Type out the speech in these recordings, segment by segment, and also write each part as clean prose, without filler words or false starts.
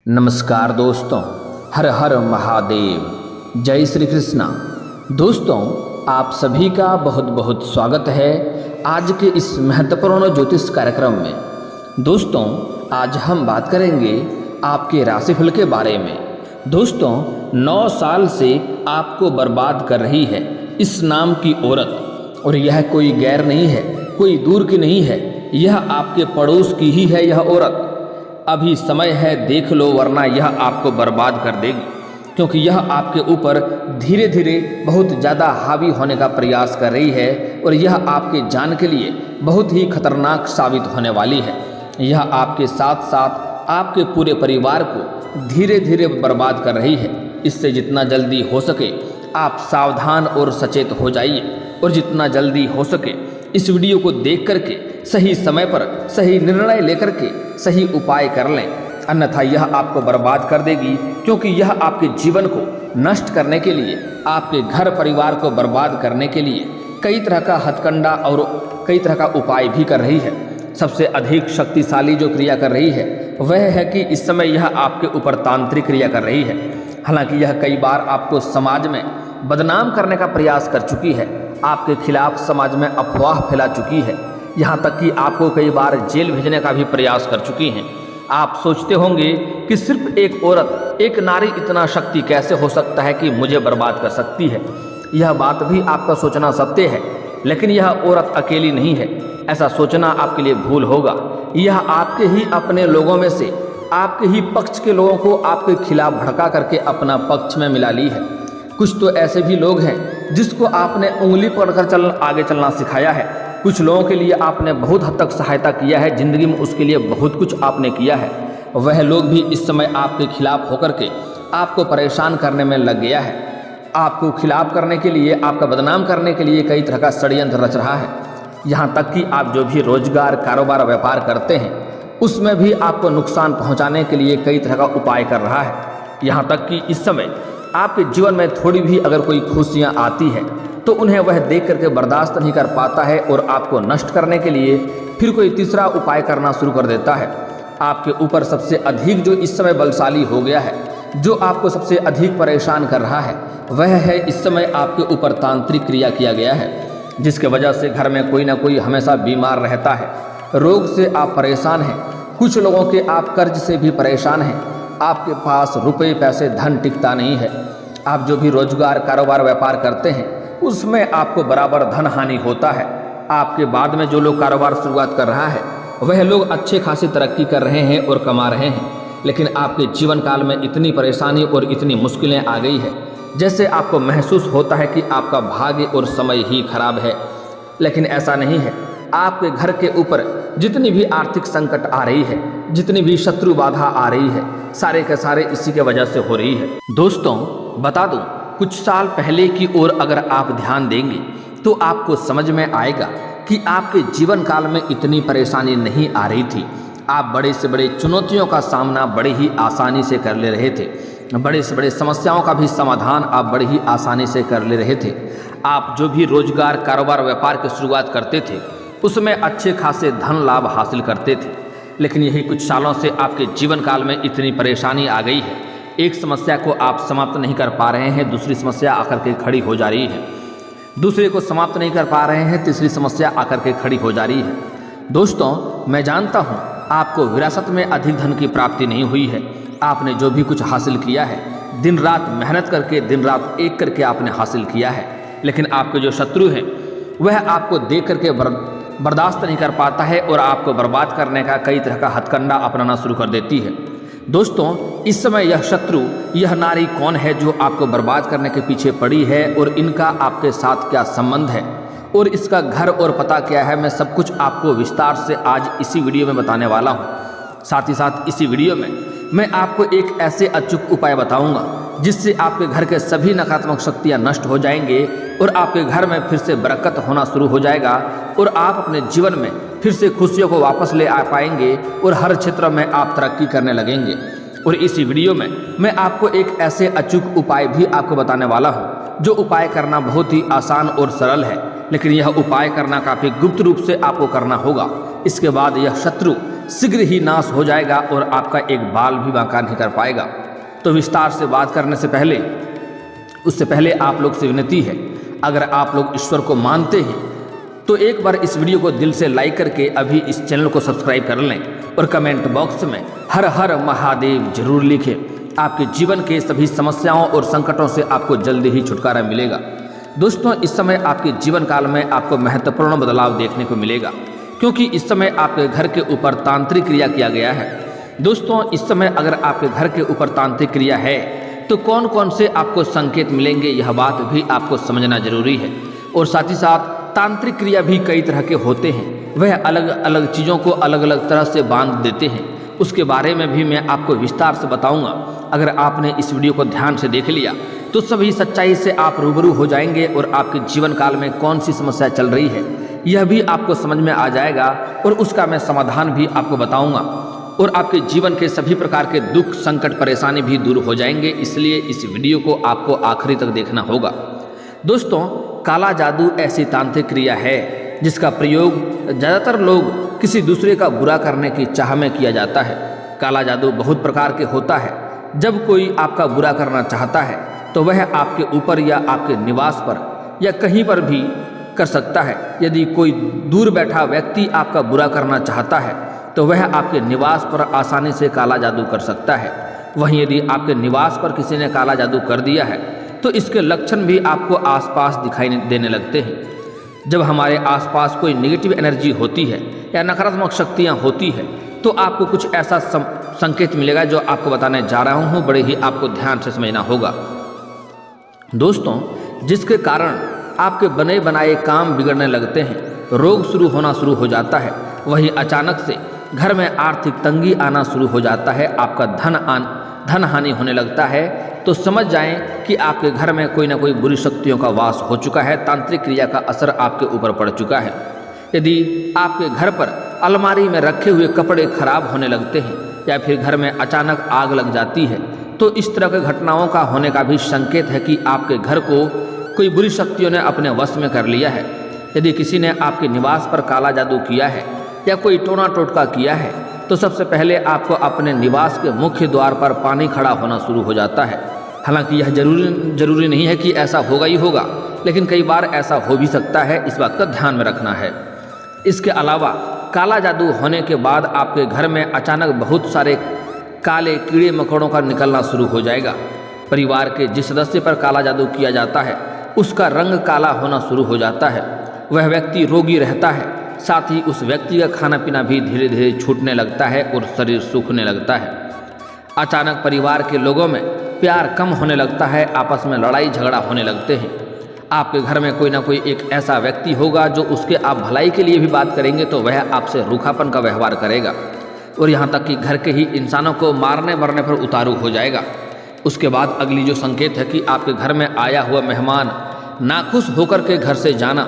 नमस्कार दोस्तों, हर हर महादेव, जय श्री कृष्णा। दोस्तों, आप सभी का बहुत बहुत स्वागत है आज के इस महत्वपूर्ण ज्योतिष कार्यक्रम में। दोस्तों, आज हम बात करेंगे आपके राशिफल के बारे में। दोस्तों, 9 साल से आपको बर्बाद कर रही है इस नाम की औरत, और यह कोई गैर नहीं है, कोई दूर की नहीं है, यह आपके पड़ोस की ही है यह औरत। अभी समय है, देख लो, वरना यह आपको बर्बाद कर देगी, क्योंकि यह आपके ऊपर धीरे धीरे बहुत ज़्यादा हावी होने का प्रयास कर रही है और यह आपके जान के लिए बहुत ही खतरनाक साबित होने वाली है। यह आपके साथ साथ आपके पूरे परिवार को धीरे धीरे बर्बाद कर रही है। इससे जितना जल्दी हो सके आप सावधान और सचेत हो जाइए, और जितना जल्दी हो सके इस वीडियो को देख करके सही समय पर सही निर्णय लेकर के सही उपाय कर लें, अन्यथा यह आपको बर्बाद कर देगी, क्योंकि यह आपके जीवन को नष्ट करने के लिए, आपके घर परिवार को बर्बाद करने के लिए कई तरह का हथकंडा और कई तरह का उपाय भी कर रही है। सबसे अधिक शक्तिशाली जो क्रिया कर रही है वह है कि इस समय यह आपके ऊपर तांत्रिक क्रिया कर रही है। हालांकि यह कई बार आपको समाज में बदनाम करने का प्रयास कर चुकी है, आपके खिलाफ समाज में अफवाह फैला चुकी है, यहाँ तक कि आपको कई बार जेल भेजने का भी प्रयास कर चुकी हैं। आप सोचते होंगे कि सिर्फ एक औरत, एक नारी इतना शक्ति कैसे हो सकता है कि मुझे बर्बाद कर सकती है। यह बात भी आपका सोचना सत्य है, लेकिन यह औरत अकेली नहीं है, ऐसा सोचना आपके लिए भूल होगा। यह आपके ही अपने लोगों में से, आपके ही पक्ष के लोगों को आपके खिलाफ भड़का करके अपना पक्ष में मिला ली है। कुछ तो ऐसे भी लोग हैं जिसको आपने उंगली पकड़कर आगे चलना सिखाया है। कुछ लोगों के लिए आपने बहुत हद तक सहायता किया है, ज़िंदगी में उसके लिए बहुत कुछ आपने किया है। वह लोग भी इस समय आपके खिलाफ होकर के आपको परेशान करने में लग गया है। आपको खिलाफ करने के लिए, आपका बदनाम करने के लिए कई तरह का षड्यंत्र रच रहा है। यहाँ तक कि आप जो भी रोजगार, कारोबार, व्यापार करते हैं उसमें भी आपको नुकसान पहुँचाने के लिए कई तरह का उपाय कर रहा है। यहाँ तक कि इस समय आपके जीवन में थोड़ी भी अगर कोई खुशियाँ आती है तो उन्हें वह देख करके बर्दाश्त नहीं कर पाता है और आपको नष्ट करने के लिए फिर कोई तीसरा उपाय करना शुरू कर देता है। आपके ऊपर सबसे अधिक जो इस समय बलशाली हो गया है, जो आपको सबसे अधिक परेशान कर रहा है, वह है इस समय आपके ऊपर तांत्रिक क्रिया किया गया है, जिसके वजह से घर में कोई ना कोई हमेशा बीमार रहता है। रोग से आप परेशान हैं, कुछ लोगों के आप कर्ज से भी परेशान हैं, आपके पास रुपये पैसे धन टिकता नहीं है। आप जो भी रोजगार, कारोबार, व्यापार करते हैं उसमें आपको बराबर धन हानि होता है। आपके बाद में जो लोग कारोबार शुरुआत कर रहा है वह लोग अच्छे खासी तरक्की कर रहे हैं और कमा रहे हैं, लेकिन आपके जीवन काल में इतनी परेशानी और इतनी मुश्किलें आ गई है जैसे आपको महसूस होता है कि आपका भाग्य और समय ही खराब है। लेकिन ऐसा नहीं है। आपके घर के ऊपर जितनी भी आर्थिक संकट आ रही है, जितनी भी शत्रु बाधा आ रही है, सारे के सारे इसी के वजह से हो रही है। दोस्तों, बता दूं, कुछ साल पहले की ओर अगर आप ध्यान देंगे तो आपको समझ में आएगा कि आपके जीवन काल में इतनी परेशानी नहीं आ रही थी। आप बड़े से बड़े चुनौतियों का सामना बड़े ही आसानी से कर ले रहे थे, बड़े से बड़े समस्याओं का भी समाधान आप बड़े ही आसानी से कर ले रहे थे। आप जो भी रोजगार, कारोबार, व्यापार की शुरुआत करते थे उसमें अच्छे खासे धन लाभ हासिल करते थे, लेकिन यही कुछ सालों से आपके जीवन काल में इतनी परेशानी आ गई है। एक समस्या को आप समाप्त नहीं कर पा रहे हैं, दूसरी समस्या आकर के खड़ी हो जा रही है। दूसरे को समाप्त नहीं कर पा रहे हैं, तीसरी समस्या आकर के खड़ी हो जा रही है। दोस्तों, मैं जानता हूँ आपको विरासत में अधिक धन की प्राप्ति नहीं हुई है। आपने जो भी कुछ हासिल किया है दिन रात मेहनत करके, दिन रात एक करके आपने हासिल किया है, लेकिन आपके जो शत्रु हैं वह आपको देख करके बर्दाश्त नहीं कर पाता है और आपको बर्बाद करने का कई तरह का हथकंडा अपनाना शुरू कर देती है। दोस्तों, इस समय यह शत्रु, यह नारी कौन है जो आपको बर्बाद करने के पीछे पड़ी है और इनका आपके साथ क्या संबंध है और इसका घर और पता क्या है, मैं सब कुछ आपको विस्तार से आज इसी वीडियो में बताने वाला हूँ। साथ ही साथ इसी वीडियो में मैं आपको एक ऐसे अचूक उपाय बताऊँगा जिससे आपके घर के सभी नकारात्मक शक्तियाँ नष्ट हो जाएंगे और आपके घर में फिर से बरकत होना शुरू हो जाएगा और आप अपने जीवन में फिर से खुशियों को वापस ले आ पाएंगे और हर क्षेत्र में आप तरक्की करने लगेंगे। और इसी वीडियो में मैं आपको एक ऐसे अचूक उपाय भी आपको बताने वाला हूँ जो उपाय करना बहुत ही आसान और सरल है, लेकिन यह उपाय करना काफ़ी गुप्त रूप से आपको करना होगा। इसके बाद यह शत्रु शीघ्र ही नाश हो जाएगा और आपका एक बाल भी बांका नहीं कर पाएगा। तो विस्तार से बात करने से पहले उससे पहले आप लोग से विनती है, अगर आप लोग ईश्वर को मानते हैं तो एक बार इस वीडियो को दिल से लाइक करके अभी इस चैनल को सब्सक्राइब कर लें और कमेंट बॉक्स में हर हर महादेव जरूर लिखें। आपके जीवन के सभी समस्याओं और संकटों से आपको जल्दी ही छुटकारा मिलेगा। दोस्तों, इस समय आपके जीवन काल में आपको महत्वपूर्ण बदलाव देखने को मिलेगा, क्योंकि इस समय आपके घर के ऊपर तांत्रिक क्रिया किया गया है। दोस्तों, इस समय अगर आपके घर के ऊपर तांत्रिक क्रिया है तो कौन कौन से आपको संकेत मिलेंगे, यह बात भी आपको समझना जरूरी है। और साथ ही साथ तांत्रिक क्रिया भी कई तरह के होते हैं, वह अलग अलग चीज़ों को अलग अलग तरह से बांध देते हैं। उसके बारे में भी मैं आपको विस्तार से बताऊंगा। अगर आपने इस वीडियो को ध्यान से देख लिया तो सभी सच्चाई से आप रूबरू हो जाएंगे और आपके जीवन काल में कौन सी समस्या चल रही है यह भी आपको समझ में आ जाएगा और उसका मैं समाधान भी आपको बताऊंगा। और आपके जीवन के सभी प्रकार के दुख, संकट, परेशानी भी दूर हो जाएंगे। इसलिए इस वीडियो को आपको आखिरी तक देखना होगा। दोस्तों, काला जादू ऐसी तांत्रिक क्रिया है जिसका प्रयोग ज़्यादातर लोग किसी दूसरे का बुरा करने की चाह में किया जाता है। काला जादू बहुत प्रकार के होता है। जब कोई आपका बुरा करना चाहता है तो वह आपके ऊपर या आपके निवास पर या कहीं पर भी कर सकता है। यदि कोई दूर बैठा व्यक्ति आपका बुरा करना चाहता है तो वह आपके निवास पर आसानी से काला जादू कर सकता है। वहीं यदि आपके निवास पर किसी ने काला जादू कर दिया है तो इसके लक्षण भी आपको आसपास दिखाई देने लगते हैं। जब हमारे आसपास कोई नेगेटिव एनर्जी होती है या नकारात्मक शक्तियाँ होती है तो आपको कुछ ऐसा संकेत मिलेगा जो आपको बताने जा रहा हूँ। बड़े ही आपको ध्यान से समझना होगा दोस्तों, जिसके कारण आपके बने बनाए काम बिगड़ने लगते हैं, रोग शुरू होना शुरू हो जाता है। वहीं अचानक से घर में आर्थिक तंगी आना शुरू हो जाता है, आपका धन हानि होने लगता है, तो समझ जाएं कि आपके घर में कोई ना कोई बुरी शक्तियों का वास हो चुका है। तांत्रिक क्रिया का असर आपके ऊपर पड़ चुका है। यदि आपके घर पर अलमारी में रखे हुए कपड़े खराब होने लगते हैं या फिर घर में अचानक आग लग जाती है तो इस तरह के घटनाओं का होने का भी संकेत है कि आपके घर को कोई बुरी शक्तियों ने अपने वश में कर लिया है। यदि किसी ने आपके निवास पर काला जादू किया है या कोई टोना टोटका किया है तो सबसे पहले आपको अपने निवास के मुख्य द्वार पर पानी खड़ा होना शुरू हो जाता है। हालांकि यह जरूरी नहीं है कि ऐसा होगा ही होगा, लेकिन कई बार ऐसा हो भी सकता है, इस बात का ध्यान में रखना है। इसके अलावा काला जादू होने के बाद आपके घर में अचानक बहुत सारे काले कीड़े मकोड़ों का निकलना शुरू हो जाएगा। परिवार के जिस सदस्य पर काला जादू किया जाता है उसका रंग काला होना शुरू हो जाता है। वह व्यक्ति रोगी रहता है, साथ ही उस व्यक्ति का खाना पीना भी धीरे धीरे छूटने लगता है और शरीर सूखने लगता है। अचानक परिवार के लोगों में प्यार कम होने लगता है, आपस में लड़ाई झगड़ा होने लगते हैं। आपके घर में कोई ना कोई एक ऐसा व्यक्ति होगा जो उसके आप भलाई के लिए भी बात करेंगे तो वह आपसे रूखापन का व्यवहार करेगा और यहाँ तक कि घर के ही इंसानों को मारने मरने पर उतारू हो जाएगा। उसके बाद अगली जो संकेत है कि आपके घर में आया हुआ मेहमान नाखुश होकर के घर से जाना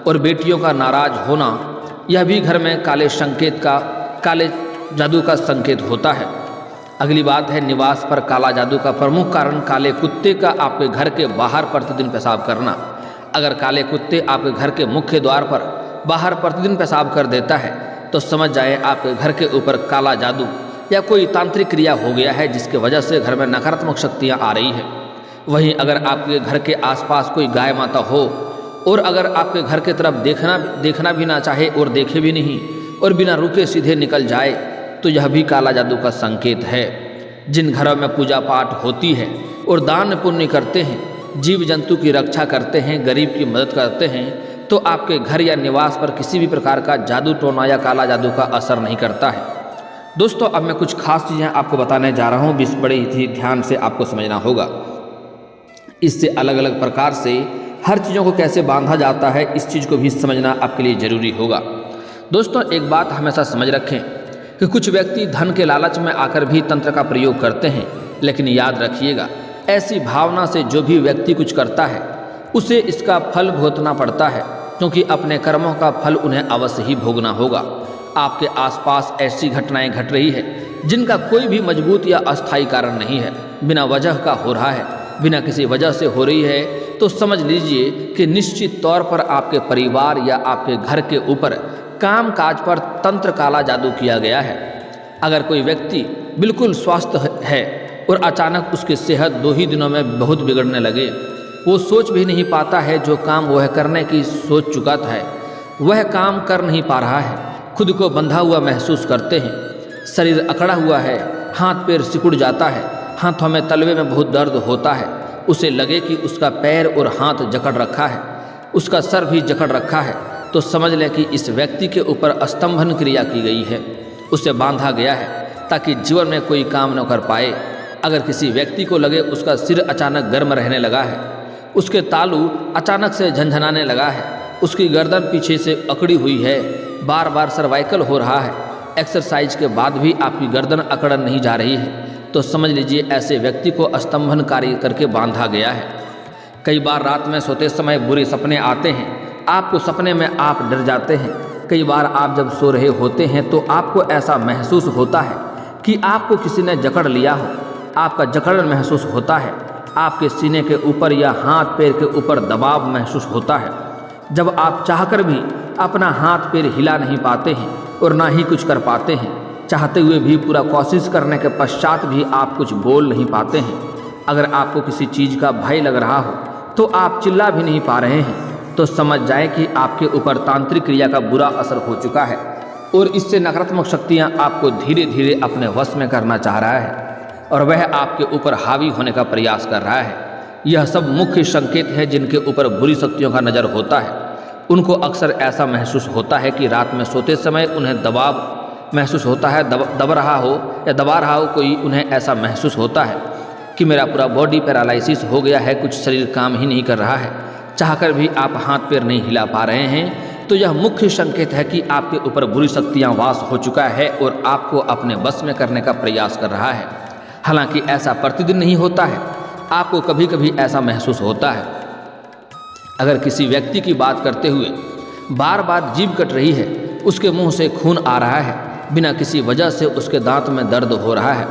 और बेटियों का नाराज होना, यह भी घर में काले जादू का संकेत होता है। अगली बात है निवास पर काला जादू का प्रमुख कारण काले कुत्ते का आपके घर के बाहर प्रतिदिन पेशाब करना। अगर काले कुत्ते आपके घर के मुख्य द्वार पर बाहर प्रतिदिन पेशाब कर देता है तो समझ जाए आपके घर के ऊपर काला जादू या कोई तांत्रिक क्रिया हो गया है, जिसके वजह से घर में नकारात्मक शक्तियाँ आ रही है। वहीं अगर आपके घर के आसपास कोई गाय माता हो और अगर आपके घर के तरफ देखना भी ना चाहे और देखे भी नहीं और बिना रुके सीधे निकल जाए तो यह भी काला जादू का संकेत है। जिन घरों में पूजा पाठ होती है और दान पुण्य करते हैं, जीव जंतु की रक्षा करते हैं, गरीब की मदद करते हैं, तो आपके घर या निवास पर किसी भी प्रकार का जादू टोना या काला जादू का असर नहीं करता है। दोस्तों, अब मैं कुछ खास चीज़ें आपको बताने जा रहा हूँ, बड़े ही ध्यान से आपको समझना होगा। इससे अलग अलग प्रकार से हर चीज़ों को कैसे बांधा जाता है, इस चीज़ को भी समझना आपके लिए ज़रूरी होगा। दोस्तों, एक बात हमेशा समझ रखें कि कुछ व्यक्ति धन के लालच में आकर भी तंत्र का प्रयोग करते हैं, लेकिन याद रखिएगा ऐसी भावना से जो भी व्यक्ति कुछ करता है उसे इसका फल भुगतना पड़ता है, क्योंकि अपने कर्मों का फल उन्हें अवश्य ही भोगना होगा। आपके आसपास ऐसी घटनाएं घट रही है जिनका कोई भी मजबूत या अस्थायी कारण नहीं है, बिना वजह का हो रहा है, बिना किसी वजह से हो रही है, तो समझ लीजिए कि निश्चित तौर पर आपके परिवार या आपके घर के ऊपर काम काज पर तंत्र काला जादू किया गया है। अगर कोई व्यक्ति बिल्कुल स्वस्थ है और अचानक उसकी सेहत 2 ही दिनों में बहुत बिगड़ने लगे, वो सोच भी नहीं पाता है, जो काम वह करने की सोच चुका था वह काम कर नहीं पा रहा है, खुद को बंधा हुआ महसूस करते हैं, शरीर अकड़ा हुआ है, हाथ पैर सिकुड़ जाता है, हाथों में तलवे में बहुत दर्द होता है, उसे लगे कि उसका पैर और हाथ जकड़ रखा है, उसका सर भी जकड़ रखा है, तो समझ लें कि इस व्यक्ति के ऊपर स्तंभन क्रिया की गई है, उसे बांधा गया है ताकि जीवन में कोई काम न कर पाए। अगर किसी व्यक्ति को लगे उसका सिर अचानक गर्म रहने लगा है, उसके तालू अचानक से झंझनाने लगा है, उसकी गर्दन पीछे से अकड़ी हुई है, बार बार सर्वाइकल हो रहा है, एक्सरसाइज के बाद भी आपकी गर्दन अकड़न नहीं जा रही है, तो समझ लीजिए ऐसे व्यक्ति को स्तंभन कार्य करके बांधा गया है। कई बार रात में सोते समय बुरे सपने आते हैं, आपको सपने में आप डर जाते हैं। कई बार आप जब सो रहे होते हैं तो आपको ऐसा महसूस होता है कि आपको किसी ने जकड़ लिया हो, आपका जकड़न महसूस होता है, आपके सीने के ऊपर या हाथ पैर के ऊपर दबाव महसूस होता है। जब आप चाहकर भी अपना हाथ पैर हिला नहीं पाते हैं और ना ही कुछ कर पाते हैं, चाहते हुए भी पूरा कोशिश करने के पश्चात भी आप कुछ बोल नहीं पाते हैं। अगर आपको किसी चीज़ का भय लग रहा हो तो आप चिल्ला भी नहीं पा रहे हैं, तो समझ जाएं कि आपके ऊपर तांत्रिक क्रिया का बुरा असर हो चुका है और इससे नकारात्मक शक्तियां आपको धीरे धीरे अपने वश में करना चाह रहा है और वह आपके ऊपर हावी होने का प्रयास कर रहा है। यह सब मुख्य संकेत है जिनके ऊपर बुरी शक्तियों का नज़र होता है। उनको अक्सर ऐसा महसूस होता है कि रात में सोते समय उन्हें दबाव महसूस होता है, दबा रहा हो कोई, उन्हें ऐसा महसूस होता है कि मेरा पूरा बॉडी पैरालिसिस हो गया है, कुछ शरीर काम ही नहीं कर रहा है, चाहकर भी आप हाथ पैर नहीं हिला पा रहे हैं, तो यह मुख्य संकेत है कि आपके ऊपर बुरी शक्तियाँ वास हो चुका है और आपको अपने बस में करने का प्रयास कर रहा है। हालांकि ऐसा प्रतिदिन नहीं होता है, आपको कभी कभी ऐसा महसूस होता है। अगर किसी व्यक्ति की बात करते हुए बार बार जीभ कट रही है, उसके मुंह से खून आ रहा है, बिना किसी वजह से उसके दांत में दर्द हो रहा है,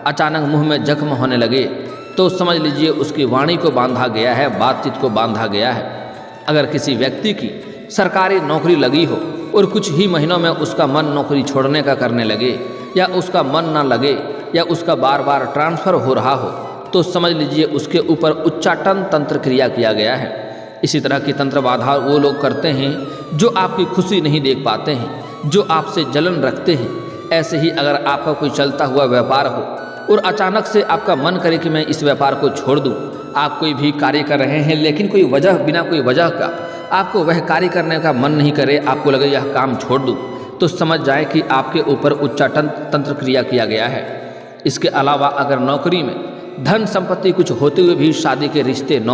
अचानक मुंह में जख्म होने लगे, तो समझ लीजिए उसकी वाणी को बांधा गया है, बातचीत को बांधा गया है। अगर किसी व्यक्ति की सरकारी नौकरी लगी हो और कुछ ही महीनों में उसका मन नौकरी छोड़ने का करने लगे या उसका मन ना लगे या उसका बार बार ट्रांसफ़र हो रहा हो, तो समझ लीजिए उसके ऊपर उच्चाटन तंत्र क्रिया किया गया है। इसी तरह की तंत्र बाधा वो लोग करते हैं जो आपकी खुशी नहीं देख पाते हैं, जो आपसे जलन रखते हैं। ऐसे ही अगर आपका कोई चलता हुआ व्यापार हो और अचानक से आपका मन करे कि मैं इस व्यापार को छोड़ दूं, आप कोई भी कार्य कर रहे हैं लेकिन बिना कोई वजह का आपको वह कार्य करने का मन नहीं करे, आपको लगे यह काम छोड़ दूं, तो समझ जाए कि आपके ऊपर उच्चाटन तंत्र क्रिया किया गया है। इसके अलावा अगर नौकरी में धन संपत्ति कुछ होते हुए भी शादी के रिश्ते न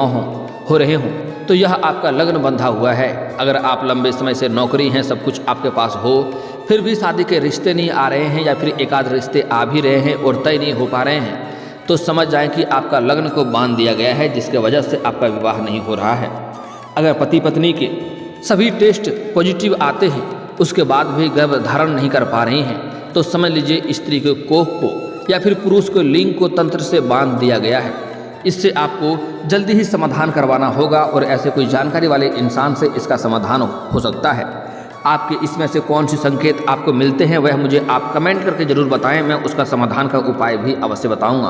हो रहे हों, तो यह आपका लग्न बंधा हुआ है। अगर आप लंबे समय से नौकरी हैं, सब कुछ आपके पास हो, फिर भी शादी के रिश्ते नहीं आ रहे हैं या फिर एकाध रिश्ते आ भी रहे हैं और तय नहीं हो पा रहे हैं, तो समझ जाएं कि आपका लग्न को बांध दिया गया है, जिसके वजह से आपका विवाह नहीं हो रहा है। अगर पति पत्नी के सभी टेस्ट पॉजिटिव आते हैं, उसके बाद भी गर्भ धारण नहीं कर पा रही हैं, तो समझ लीजिए स्त्री के कोख को या फिर पुरुष को लिंग को तंत्र से बांध दिया गया है। इससे आपको जल्दी ही समाधान करवाना होगा और ऐसे कोई जानकारी वाले इंसान से इसका समाधान हो सकता है। आपके इसमें से कौन सी संकेत आपको मिलते हैं वह मुझे आप कमेंट करके ज़रूर बताएं, मैं उसका समाधान का उपाय भी अवश्य बताऊंगा।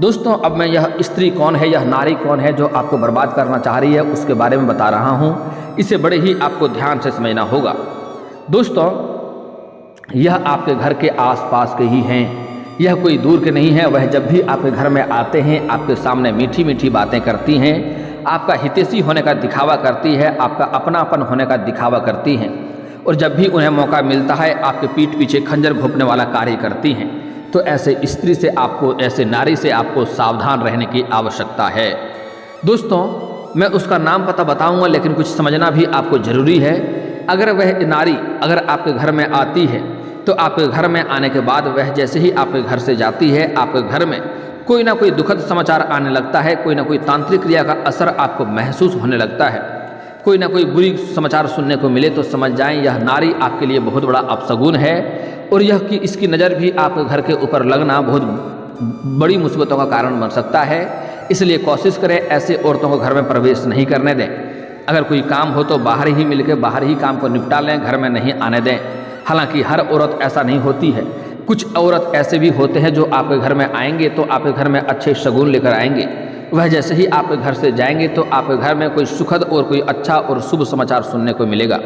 दोस्तों, अब मैं यह स्त्री कौन है, यह नारी कौन है जो आपको बर्बाद करना चाह रही है, उसके बारे में बता रहा हूँ। इसे बड़े ही आपको ध्यान से समझना होगा। दोस्तों, यह आपके घर के आसपास के ही हैं, यह कोई दूर के नहीं है। वह जब भी आपके घर में आते हैं, आपके सामने मीठी मीठी बातें करती हैं, आपका हितैषी होने का दिखावा करती है, आपका अपनापन होने का दिखावा करती हैं, और जब भी उन्हें मौका मिलता है आपके पीठ पीछे खंजर घोंपने वाला कार्य करती हैं। तो ऐसे स्त्री से आपको, ऐसे नारी से आपको सावधान रहने की आवश्यकता है। दोस्तों, मैं उसका नाम पता बताऊंगा, लेकिन कुछ समझना भी आपको ज़रूरी है। अगर वह नारी अगर आपके घर में आती है, तो आपके घर में आने के बाद वह जैसे ही आपके घर से जाती है, आपके घर में कोई ना कोई दुखद समाचार आने लगता है, कोई ना कोई तांत्रिक क्रिया का असर आपको महसूस होने लगता है, कोई ना कोई बुरी समाचार सुनने को मिले, तो समझ जाएं यह नारी आपके लिए बहुत बड़ा अपशगुन है और यह कि इसकी नज़र भी आपके घर के ऊपर लगना बहुत बड़ी मुसीबतों का कारण बन सकता है। इसलिए कोशिश करें ऐसे औरतों को घर में प्रवेश नहीं करने दें। अगर कोई काम हो तो बाहर ही मिलकर बाहर ही काम को निपटा लें, घर में नहीं आने दें। हालांकि हर औरत ऐसा नहीं होती है, कुछ औरत ऐसे भी होते हैं जो आपके घर में आएंगे तो आपके घर में अच्छे शगुन लेकर आएंगे। वह जैसे ही आपके घर से जाएंगे तो आपके घर में कोई सुखद और कोई अच्छा और शुभ समाचार सुनने को मिलेगा।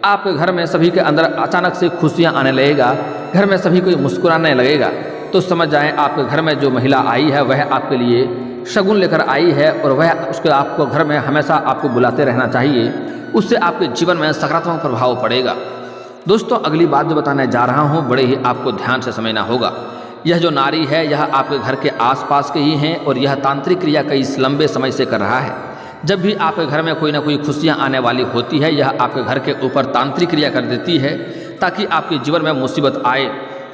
आपके घर में सभी के अंदर अचानक से खुशियां आने लगेगा, घर में सभी कोई मुस्कुराने लगेगा। तो समझ जाएं आपके घर में जो महिला आई है वह आपके लिए शगुन लेकर आई है और वह उसके आपको घर में हमेशा आपको बुलाते रहना चाहिए। उससे आपके जीवन में सकारात्मक प्रभाव पड़ेगा। दोस्तों, अगली बात जो बताने जा रहा हूँ बड़े ही आपको ध्यान से समझना होगा। यह जो नारी है यह आपके घर के आसपास के ही हैं और यह तांत्रिक क्रिया कई लंबे समय से कर रहा है। जब भी आपके घर में कोई ना कोई खुशियाँ आने वाली होती है यह आपके घर के ऊपर तांत्रिक क्रिया कर देती है ताकि आपके जीवन में मुसीबत आए।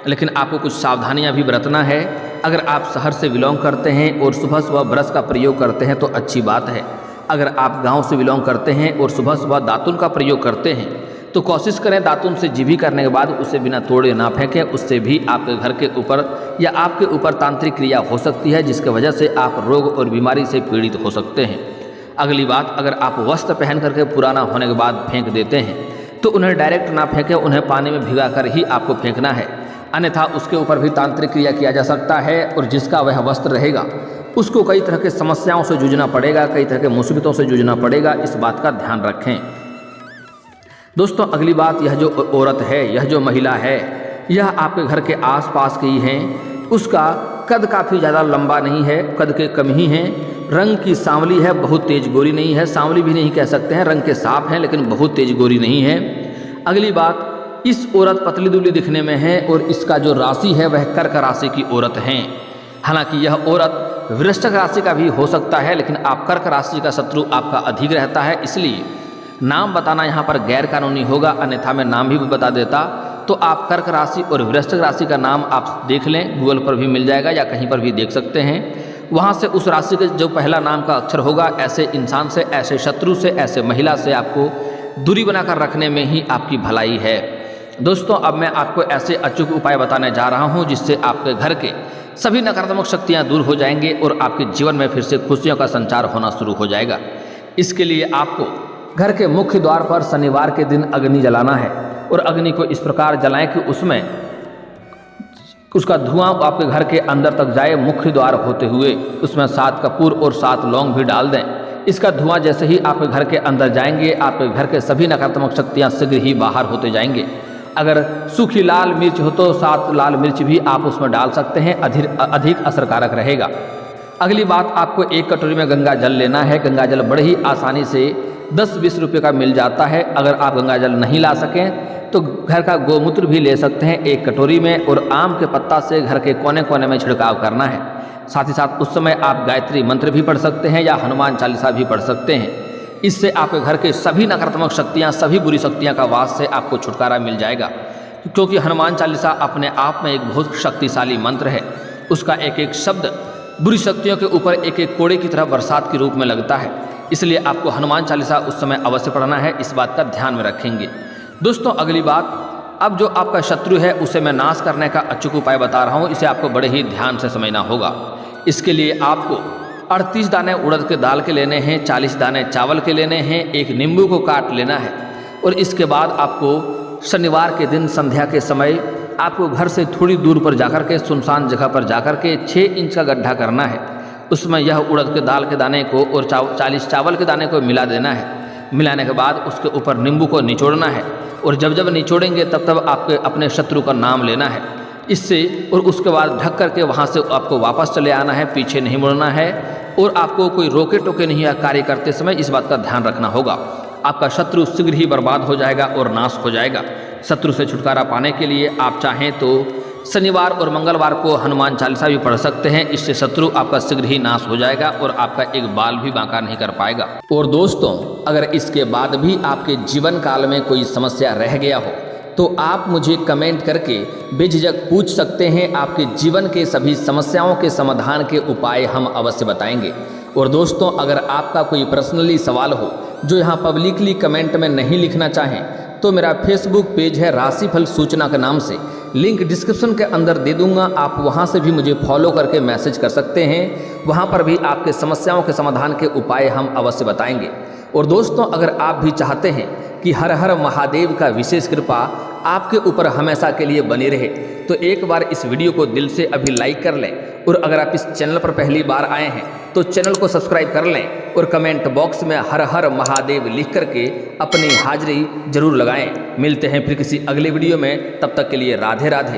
लेकिन आपको कुछ सावधानियां भी बरतना है। अगर आप शहर से बिलोंग करते हैं और सुबह सुबह ब्रश का प्रयोग करते हैं तो अच्छी बात है। अगर आप गांव से बिलोंग करते हैं और सुबह सुबह दातुन का प्रयोग करते हैं तो कोशिश करें दातुन से जीभी करने के बाद उसे बिना तोड़े ना फेंकें। उससे भी आपके घर के ऊपर या आपके ऊपर तांत्रिक क्रिया हो सकती है जिसकी वजह से आप रोग और बीमारी से पीड़ित हो सकते हैं। अगली बात, अगर आप वस्त्र पहन करके पुराना होने के बाद फेंक देते हैं तो उन्हें डायरेक्ट ना फेंकें, उन्हें पानी में भिगा कर ही आपको फेंकना है। अन्यथा उसके ऊपर भी तांत्रिक क्रिया किया जा सकता है और जिसका वह वस्त्र रहेगा उसको कई तरह के समस्याओं से जूझना पड़ेगा, कई तरह के मुसीबतों से जूझना पड़ेगा। इस बात का ध्यान रखें। दोस्तों, अगली बात, यह जो औरत है, यह जो महिला है, यह आपके घर के आसपास की ही है। उसका कद काफ़ी ज़्यादा लंबा नहीं है, कद के कम ही है। रंग की सांवली है, बहुत तेज गोरी नहीं है, सांवली भी नहीं कह सकते हैं, रंग के साफ हैं लेकिन बहुत तेज गोरी नहीं है। अगली बात, इस औरत पतली दुबली दिखने में है और इसका जो राशि है वह कर्क राशि की औरत है। हालांकि यह औरत वृश्चिक राशि का भी हो सकता है लेकिन आप कर्क राशि का शत्रु आपका अधिक रहता है, इसलिए नाम बताना यहाँ पर गैर कानूनी होगा। अन्यथा मैं नाम भी बता देता तो आप कर्क राशि और वृश्चिक राशि का नाम आप देख लें, गूगल पर भी मिल जाएगा या कहीं पर भी देख सकते हैं। वहाँ से उस राशि के जो पहला नाम का अक्षर होगा, ऐसे इंसान से, ऐसे शत्रु से, ऐसे महिला से आपको दूरी बनाकर रखने में ही आपकी भलाई है। दोस्तों, अब मैं आपको ऐसे अचूक उपाय बताने जा रहा हूँ जिससे आपके घर के सभी नकारात्मक शक्तियाँ दूर हो जाएंगे और आपके जीवन में फिर से खुशियों का संचार होना शुरू हो जाएगा। इसके लिए आपको घर के मुख्य द्वार पर शनिवार के दिन अग्नि जलाना है और अग्नि को इस प्रकार जलाएं कि उसमें उसका धुआं आपके घर के अंदर तक जाए। मुख्य द्वार होते हुए उसमें 7 कपूर और 7 लौंग भी डाल दें। इसका धुआं जैसे ही आपके घर के अंदर जाएंगे आपके घर के सभी नकारात्मक शक्तियाँ शीघ्र ही बाहर होते जाएंगे। अगर सूखी लाल मिर्च हो तो 7 लाल मिर्च भी आप उसमें डाल सकते हैं, अधिक असरकारक रहेगा। अगली बात, आपको 1 कटोरी में गंगा जल लेना है। गंगा जल बड़े ही आसानी से 10-20 रुपये का मिल जाता है। अगर आप गंगा जल नहीं ला सकें तो घर का गोमूत्र भी ले सकते हैं 1 कटोरी में और आम के पत्ता से घर के कोने कोने में छिड़काव करना है। साथ ही साथ उस समय आप गायत्री मंत्र भी पढ़ सकते हैं या हनुमान चालीसा भी पढ़ सकते हैं। इससे आपके घर के सभी नकारात्मक शक्तियाँ, सभी बुरी शक्तियाँ का वास से आपको छुटकारा मिल जाएगा। क्योंकि हनुमान चालीसा अपने आप में एक बहुत शक्तिशाली मंत्र है। उसका एक एक शब्द बुरी शक्तियों के ऊपर एक एक कोड़े की तरह बरसात के रूप में लगता है। इसलिए आपको हनुमान चालीसा उस समय अवश्य पढ़ना है। इस बात का ध्यान में रखेंगे। दोस्तों, अगली बात, अब जो आपका शत्रु है उसे मैं नाश करने का अचूक उपाय बता रहा हूँ। इसे आपको बड़े ही ध्यान से समझना होगा। इसके लिए आपको 38 दाने उड़द के दाल के लेने हैं, 40 दाने चावल के लेने हैं, 1 नींबू को काट लेना है और इसके बाद आपको शनिवार के दिन संध्या के समय आपको घर से थोड़ी दूर पर जाकर के सुनसान जगह पर जाकर के 6 इंच का गड्ढा करना है। उसमें यह उड़द के दाल के दाने को और 40 चावल के दाने को मिला देना है। मिलाने के बाद उसके ऊपर नींबू को निचोड़ना है और जब जब निचोड़ेंगे तब तब आपके अपने शत्रु का नाम लेना है इससे, और उसके बाद ढक करके वहाँ से आपको वापस चले आना है, पीछे नहीं मुड़ना है और आपको कोई रोके टोके नहीं कार्य करते समय इस बात का ध्यान रखना होगा। आपका शत्रु शीघ्र ही बर्बाद हो जाएगा और नाश हो जाएगा। शत्रु से छुटकारा पाने के लिए आप चाहें तो शनिवार और मंगलवार को हनुमान चालीसा भी पढ़ सकते हैं। इससे शत्रु आपका शीघ्र ही नाश हो जाएगा और आपका एक बाल भी बांका नहीं कर पाएगा। और दोस्तों, अगर इसके बाद भी आपके जीवन काल में कोई समस्या रह गया हो तो आप मुझे कमेंट करके बेझिझक पूछ सकते हैं। आपके जीवन के सभी समस्याओं के समाधान के उपाय हम अवश्य बताएंगे। और दोस्तों, अगर आपका कोई पर्सनली सवाल हो जो यहाँ पब्लिकली कमेंट में नहीं लिखना चाहें तो मेरा फेसबुक पेज है राशिफल सूचना के नाम से, लिंक डिस्क्रिप्शन के अंदर दे दूंगा, आप वहां से भी मुझे फॉलो करके मैसेज कर सकते हैं। वहां पर भी आपके समस्याओं के समाधान के उपाय हम अवश्य बताएंगे। और दोस्तों, अगर आप भी चाहते हैं कि हर हर महादेव का विशेष कृपा आपके ऊपर हमेशा के लिए बनी रहे, तो एक बार इस वीडियो को दिल से अभी लाइक कर लें। और अगर आप इस चैनल पर पहली बार आए हैं तो चैनल को सब्सक्राइब कर लें और कमेंट बॉक्स में हर हर महादेव लिख करके अपनी हाजिरी जरूर लगाएं। मिलते हैं फिर किसी अगले वीडियो में, तब तक के लिए राधे राधे।